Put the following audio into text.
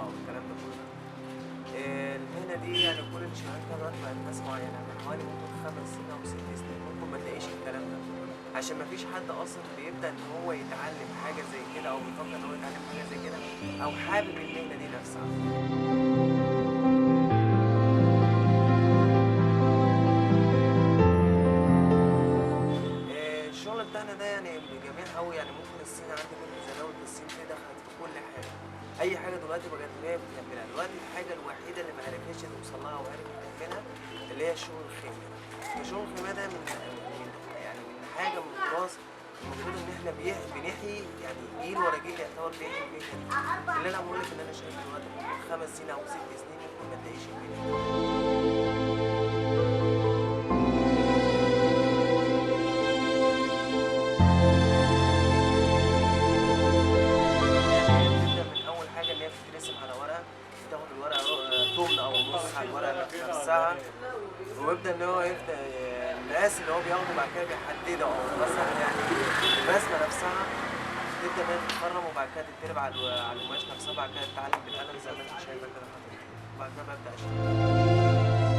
الطبقة والكلام ده كله. المهنة دي يعني كل اللي شغالين فيها دلوقتي بقت ناس معينة، من حوالي ممكن 5 سنين أو 6 سنين ممكن ما تلاقيش الكلام ده، عشان ما فيش حد أصلًا بيبدأ إن هو يتعلم حاجة زي كده أو بيفكر إن هو يتعلم حاجة زي كده أو حابب المهنة دي نفسها. الشغل بتاعنا ده يعني جميل أوي، يعني ممكن الصين عندي كل زي الصين دي دخلت في كل حاجة، أي حاجة دلوقتي بقت هي بتعملها، دلوقتي الحاجة الوحيدة اللي ما عرفتش توصل لها وعرفت تعملها اللي هي الشغل الخيمي، فشغل الخيمية ده من حاجة من التراث المفروض إن إحنا بنحيي يعني جيل ورا جيل يعتبر بيحيي المهنة دي، اللي أنا باقول لك إن أنا شايف دلوقتي ممكن 5 سنين أو 6 سنين ممكن ما تلاقيش المهنة دي. بتبدأ من أول حاجة إن هي بتترسم على ورقة، بتاخد الورقة تُمن أو نُص على الورقة نفسها، ويبدأ إن هو يبدأ المقاس اللي هو بياخده بعد كده بيحدده أو مثلًا يعني الرسمة نفسها تبدأ إن هي تتخرم وبعد كده تتضرب على القماش نفسها، وبعد كده تتعلم بالقلم زي ما أنتِ شايفة كده حضرتك، وبعد كده بابدأ أشتغل.